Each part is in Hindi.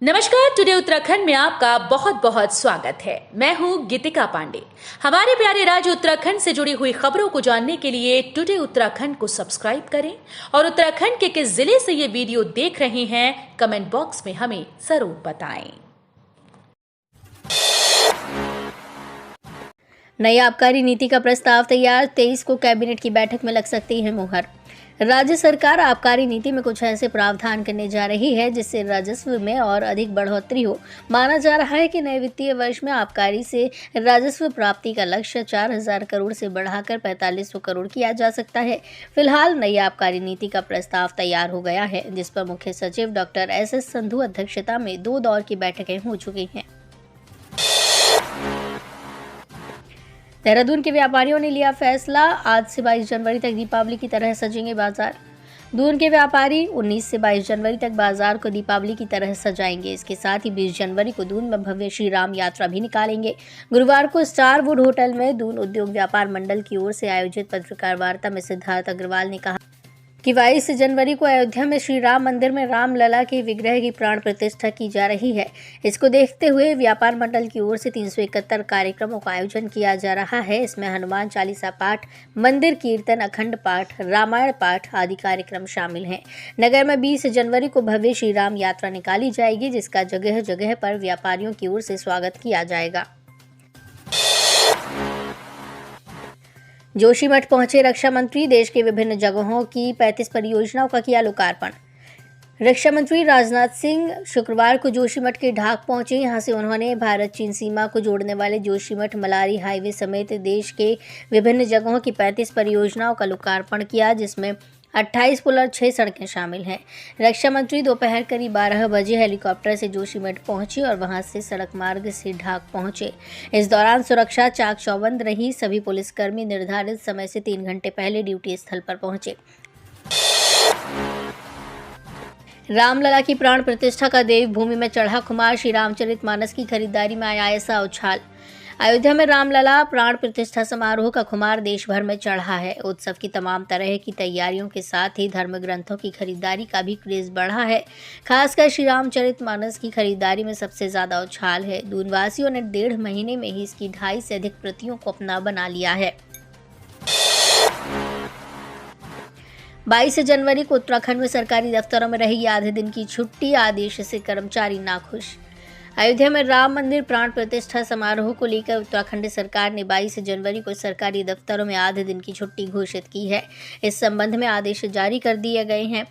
नमस्कार। टुडे उत्तराखंड में आपका बहुत बहुत स्वागत है। मैं हूं गीतिका पांडे। हमारे प्यारे राज्य उत्तराखंड से जुड़ी हुई खबरों को जानने के लिए टुडे उत्तराखंड को सब्सक्राइब करें और उत्तराखंड के किस जिले से ये वीडियो देख रहे हैं कमेंट बॉक्स में हमें जरूर बताएं। नई आबकारी नीति का प्रस्ताव तैयार, 23 को कैबिनेट की बैठक में लग सकती है मुहर। राज्य सरकार आबकारी नीति में कुछ ऐसे प्रावधान करने जा रही है जिससे राजस्व में और अधिक बढ़ोतरी हो। माना जा रहा है कि नए वित्तीय वर्ष में आबकारी से राजस्व प्राप्ति का लक्ष्य 4000 करोड़ से बढ़ाकर 4500 करोड़ किया जा सकता है। फिलहाल नई आबकारी नीति का प्रस्ताव तैयार हो गया है, जिस पर मुख्य सचिव डॉक्टर एस संधू अध्यक्षता में 2 दौर की बैठकें हो चुकी हैं। देहरादून के व्यापारियों ने लिया फैसला, आज से 22 जनवरी तक दीपावली की तरह सजेंगे बाजार। दून के व्यापारी 19 से 22 जनवरी तक बाजार को दीपावली की तरह सजाएंगे। इसके साथ ही 20 जनवरी को दून में भव्य श्री राम यात्रा भी निकालेंगे। गुरुवार को स्टार वुड होटल में दून उद्योग व्यापार मंडल की ओर से आयोजित पत्रकार वार्ता में सिद्धार्थ अग्रवाल ने कहा कि 22 जनवरी को अयोध्या में श्री राम मंदिर में रामलला के विग्रह की प्राण प्रतिष्ठा की जा रही है। इसको देखते हुए व्यापार मंडल की ओर से 371 कार्यक्रमों का आयोजन किया जा रहा है। इसमें हनुमान चालीसा पाठ, मंदिर कीर्तन, अखंड पाठ, रामायण पाठ आदि कार्यक्रम शामिल हैं। नगर में 20 जनवरी को भव्य श्री राम यात्रा निकाली जाएगी, जिसका जगह जगह पर व्यापारियों की ओर से स्वागत किया जाएगा। जोशीमठ पहुंचे रक्षा मंत्री, देश के विभिन्न जगहों की 35 परियोजनाओं का किया लोकार्पण। रक्षा मंत्री राजनाथ सिंह शुक्रवार को जोशीमठ के ढाक पहुंचे। यहां से उन्होंने भारत चीन सीमा को जोड़ने वाले जोशीमठ मलारी हाईवे समेत देश के विभिन्न जगहों की 35 परियोजनाओं का लोकार्पण किया, जिसमें 28 पुल और 6 सड़कें शामिल हैं। रक्षा मंत्री दोपहर करीब 12 बजे हेलीकॉप्टर से जोशीमठ पहुंचे और वहां से सड़क मार्ग से ढाक पहुंचे। इस दौरान सुरक्षा चाक चौबंद रही। सभी पुलिसकर्मी निर्धारित समय से 3 घंटे पहले ड्यूटी स्थल पर पहुंचे। रामलला की प्राण प्रतिष्ठा का देवभूमि में चढ़ा खुमार, श्री रामचरितमानस की खरीदारी में आया ऐसा उछाल। अयोध्या में रामलला प्राण प्रतिष्ठा समारोह का खुमार देश भर में चढ़ा है। उत्सव की तमाम तरह की तैयारियों के साथ ही धर्म ग्रंथों की खरीदारी का भी क्रेज बढ़ा है। खासकर श्री रामचरितमानस की खरीदारी में सबसे ज्यादा उछाल है। दूनवासियों ने 1.5 महीने में ही इसकी 2.5 से अधिक प्रतियों को अपना बना लिया है। 22 जनवरी को उत्तराखंड में सरकारी दफ्तरों में रहेगी आधे दिन की छुट्टी, आदेश से कर्मचारी नाखुश। अयोध्या में राम मंदिर प्राण प्रतिष्ठा समारोह को लेकर उत्तराखंड सरकार ने 22 जनवरी को सरकारी दफ्तरों में आधे दिन की छुट्टी घोषित की है। इस संबंध में आदेश जारी कर दिए गए हैं।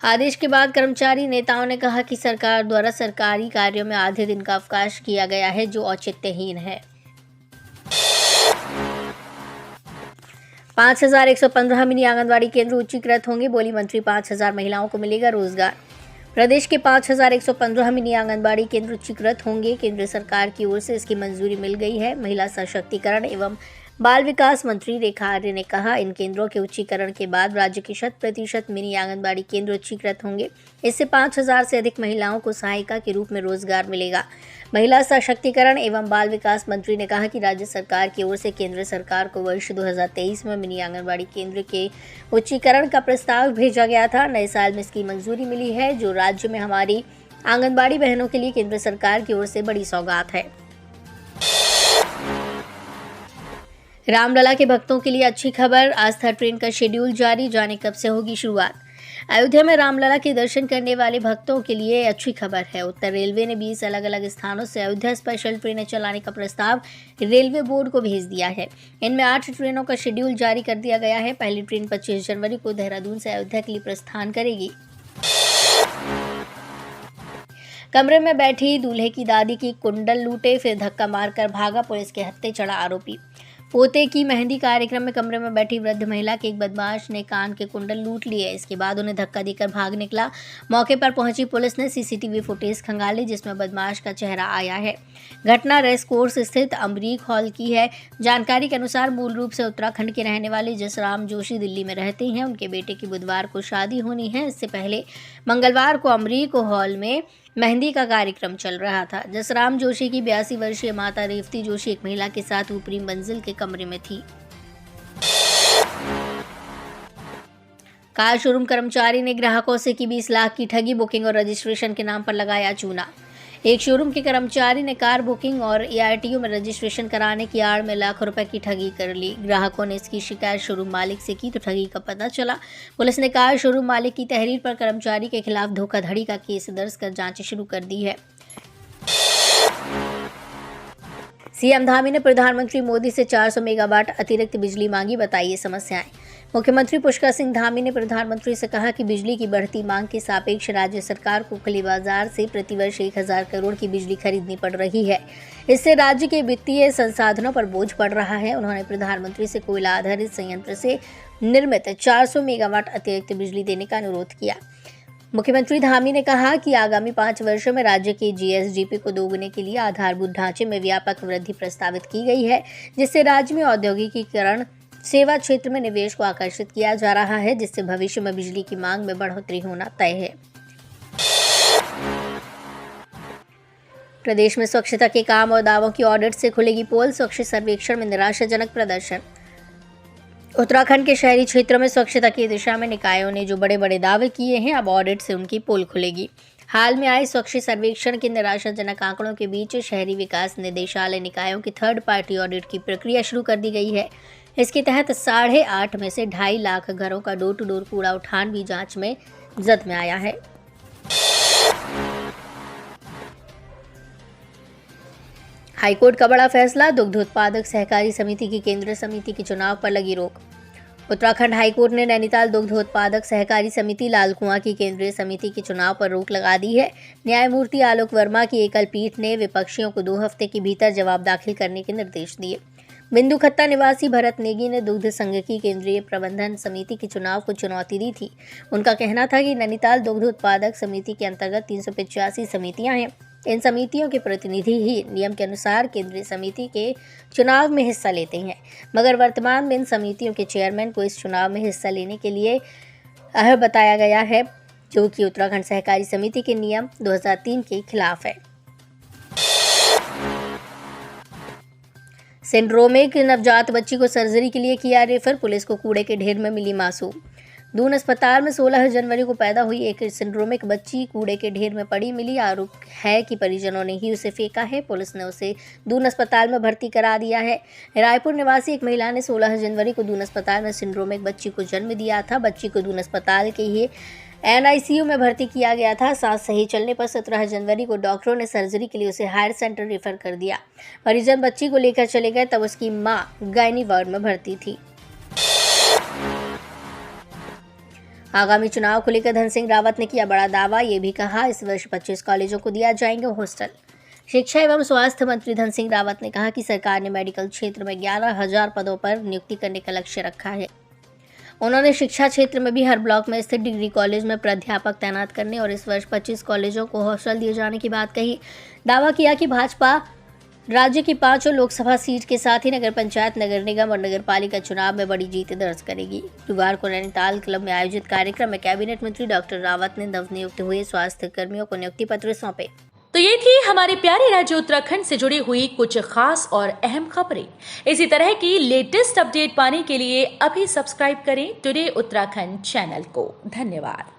आदेश के बाद कर्मचारी नेताओं ने कहा कि सरकार द्वारा सरकारी कार्यों में आधे दिन का अवकाश किया गया है, जो औचित्यहीन है। 5115 मिनी आंगनबाड़ी केंद्र उच्चीकृत होंगे, बोली मंत्री। 5000 महिलाओं को मिलेगा रोजगार। प्रदेश के 5115 मिनी आंगनबाड़ी केंद्र उच्चीकृत होंगे। केंद्र सरकार की ओर से इसकी मंजूरी मिल गई है। महिला सशक्तिकरण एवं बाल विकास मंत्री रेखा आर्य ने कहा, इन केंद्रों के उच्चीकरण के बाद राज्य के 100% मिनी आंगनबाड़ी केंद्र उच्चीकृत होंगे। इससे 5000 से अधिक महिलाओं को सहायिका के रूप में रोजगार मिलेगा। महिला सशक्तिकरण एवं बाल विकास मंत्री ने कहा कि राज्य सरकार की ओर से केंद्र सरकार को वर्ष 2023 में मिनी आंगनबाड़ी केंद्र के उच्चीकरण का प्रस्ताव भेजा गया था। नए साल में इसकी मंजूरी मिली है, जो राज्य में हमारी आंगनबाड़ी बहनों के लिए केंद्र सरकार की ओर से बड़ी सौगात है। रामलला के भक्तों के लिए अच्छी खबर, आस्था ट्रेन का शेड्यूल जारी, जाने कब से होगी शुरुआत। अयोध्या में रामलला के दर्शन करने वाले भक्तों के लिए अच्छी खबर है। उत्तर रेलवे ने 20 अलग अलग स्थानों से अयोध्या स्पेशल ट्रेनें चलाने का प्रस्ताव रेलवे बोर्ड को भेज दिया है। इनमें 8 ट्रेनों का शेड्यूल जारी कर दिया गया है। पहली ट्रेन 25 जनवरी को देहरादून से अयोध्या के लिए प्रस्थान करेगी। कमरे में बैठी दूल्हे की दादी की कुंडल लूटे, फिर धक्का मारकर भागा, पुलिस के हत्थे चढ़ा आरोपी। पोते की मेहंदी कार्यक्रम में कमरे में बैठी वृद्ध महिला के एक बदमाश ने कान के कुंडल लूट लिए। इसके बाद उन्हें धक्का देकर भाग निकला। मौके पर पहुंची पुलिस ने सीसीटीवी फुटेज खंगाली, जिसमें बदमाश का चेहरा आया है। घटना रेस कोर्स स्थित अमरीक हॉल की है। जानकारी के अनुसार मूल रूप से उत्तराखंड के रहने वाले जसराम जोशी दिल्ली में रहते हैं। उनके बेटे की बुधवार को शादी होनी है। इससे पहले मंगलवार को अमरीक हॉल में मेहंदी का कार्यक्रम चल रहा था। जसराम जोशी की 82 वर्षीय माता रेवती जोशी एक महिला के साथ ऊपरी मंजिल के कमरे में थी। कार शोरूम कर्मचारी ने ग्राहकों से की 20 लाख की ठगी, बुकिंग और रजिस्ट्रेशन के नाम पर लगाया चूना। एक शोरूम के कर्मचारी ने कार बुकिंग और ARTO में रजिस्ट्रेशन कराने की आड़ में लाखों रुपए की ठगी कर ली। ग्राहकों ने इसकी शिकायत शोरूम मालिक से की तो ठगी का पता चला। पुलिस ने कार शोरूम मालिक की तहरीर पर कर्मचारी के खिलाफ धोखाधड़ी का केस दर्ज कर जांच शुरू कर दी है। सीएम धामी ने प्रधानमंत्री मोदी से 400 मेगावाट अतिरिक्त बिजली मांगी, बताइए समस्याएं। मुख्यमंत्री पुष्कर सिंह धामी ने प्रधानमंत्री से कहा कि बिजली की बढ़ती मांग के सापेक्ष राज्य सरकार को खुले बाजार से प्रतिवर्ष 1000 करोड़ की बिजली खरीदनी पड़ रही है। इससे राज्य के वित्तीय संसाधनों पर बोझ पड़ रहा है। उन्होंने प्रधानमंत्री से कोयला आधारित संयंत्र से निर्मित 400 मेगावाट अतिरिक्त बिजली देने का अनुरोध किया। मुख्यमंत्री धामी ने कहा कि आगामी 5 वर्षों में राज्य के GSDP को दोगुने के लिए आधारभूत ढांचे में व्यापक वृद्धि प्रस्तावित की गई है, जिससे राज्य में औद्योगिकीकरण, सेवा क्षेत्र में निवेश को आकर्षित किया जा रहा है, जिससे भविष्य में बिजली की मांग में बढ़ोतरी होना तय है। प्रदेश में स्वच्छता के काम और दावों की ऑडिट से खुलेगी पोल, स्वच्छ सर्वेक्षण में निराशाजनक प्रदर्शन। उत्तराखंड के शहरी क्षेत्रों में स्वच्छता की दिशा में निकायों ने जो बड़े बड़े दावे किए हैं, अब ऑडिट से उनकी पोल खुलेगी। हाल में आए स्वच्छ सर्वेक्षण के निराशाजनक आंकड़ों के बीच शहरी विकास निदेशालय निकायों की थर्ड पार्टी ऑडिट की प्रक्रिया शुरू कर दी गई है। इसके तहत 8.5 में से 2.5 लाख घरों का डोर टू डोर कूड़ा उठान भी जांच में जद में आया है। हाईकोर्ट का बड़ा फैसला, दुग्ध उत्पादक सहकारी समिति की केंद्रीय समिति के चुनाव पर लगी रोक। उत्तराखंड हाईकोर्ट ने नैनीताल दुग्ध उत्पादक सहकारी समिति लाल कुआं की केंद्रीय समिति के चुनाव पर रोक लगा दी है। न्यायमूर्ति आलोक वर्मा की एकल पीठ ने विपक्षियों को 2 हफ्ते के भीतर जवाब दाखिल करने के निर्देश दिए। बिंदु खत्ता निवासी भरत नेगी ने दुग्ध संघ की केंद्रीय प्रबंधन समिति के चुनाव को चुनौती दी थी। उनका कहना था कि नैनीताल दुग्ध उत्पादक समिति के अंतर्गत 385 समितियां हैं। इन समितियों के प्रतिनिधि ही नियम के अनुसार केंद्रीय समिति के चुनाव में हिस्सा लेते हैं, मगर वर्तमान में इन समितियों के चेयरमैन को इस चुनाव में हिस्सा लेने के लिए अहम बताया गया है, जो कि उत्तराखंड सहकारी समिति के नियम 2003 के खिलाफ है। सिंड्रोमिक नवजात बच्ची को सर्जरी के लिए किया रेफर, पुलिस को कूड़े के ढेर में मिली मासूम। दून अस्पताल में 16 जनवरी को पैदा हुई एक सिंड्रोमिक बच्ची कूड़े के ढेर में पड़ी मिली। आरोप है कि परिजनों ने ही उसे फेंका है। पुलिस ने उसे दून अस्पताल में भर्ती करा दिया है। रायपुर निवासी एक महिला ने 16 जनवरी को दून अस्पताल में सिंड्रोमिक बच्ची को जन्म दिया था। बच्ची को दून अस्पताल के ही NICU में भर्ती किया गया था। सांस सही चलने पर 17 जनवरी को डॉक्टरों ने सर्जरी के लिए उसे हायर सेंटर रेफर कर दिया। परिजन बच्ची को लेकर चले गए, तब उसकी मां गायनी वार्ड में भर्ती थी। आगामी चुनाव को लेकर धन सिंह रावत ने किया बड़ा दावा, ये भी कहा इस वर्ष 25 कॉलेजों को दिया जाएंगे हॉस्टल। शिक्षा एवं स्वास्थ्य मंत्री धन सिंह रावत ने कहा कि सरकार ने मेडिकल क्षेत्र में 11,000 पदों पर नियुक्ति करने का लक्ष्य रखा है। उन्होंने शिक्षा क्षेत्र में भी हर ब्लॉक में स्थित डिग्री कॉलेज में प्राध्यापक तैनात करने और इस वर्ष 25 कॉलेजों को हॉस्टल दिए जाने की बात कही। दावा किया कि भाजपा राज्य की 5 लोकसभा सीट के साथ ही नगर पंचायत, नगर निगम और नगर पालिका चुनाव में बड़ी जीत दर्ज करेगी। गुरुवार को नैनीताल क्लब में आयोजित कार्यक्रम में कैबिनेट मंत्री डॉक्टर रावत ने नवनियुक्त हुए स्वास्थ्य कर्मियों को नियुक्ति पत्र सौंपे। तो ये थी हमारे प्यारे राज्य उत्तराखंड से जुड़ी हुई कुछ खास और अहम खबरें। इसी तरह की लेटेस्ट अपडेट पाने के लिए अभी सब्सक्राइब करें टुडे उत्तराखंड चैनल को। धन्यवाद।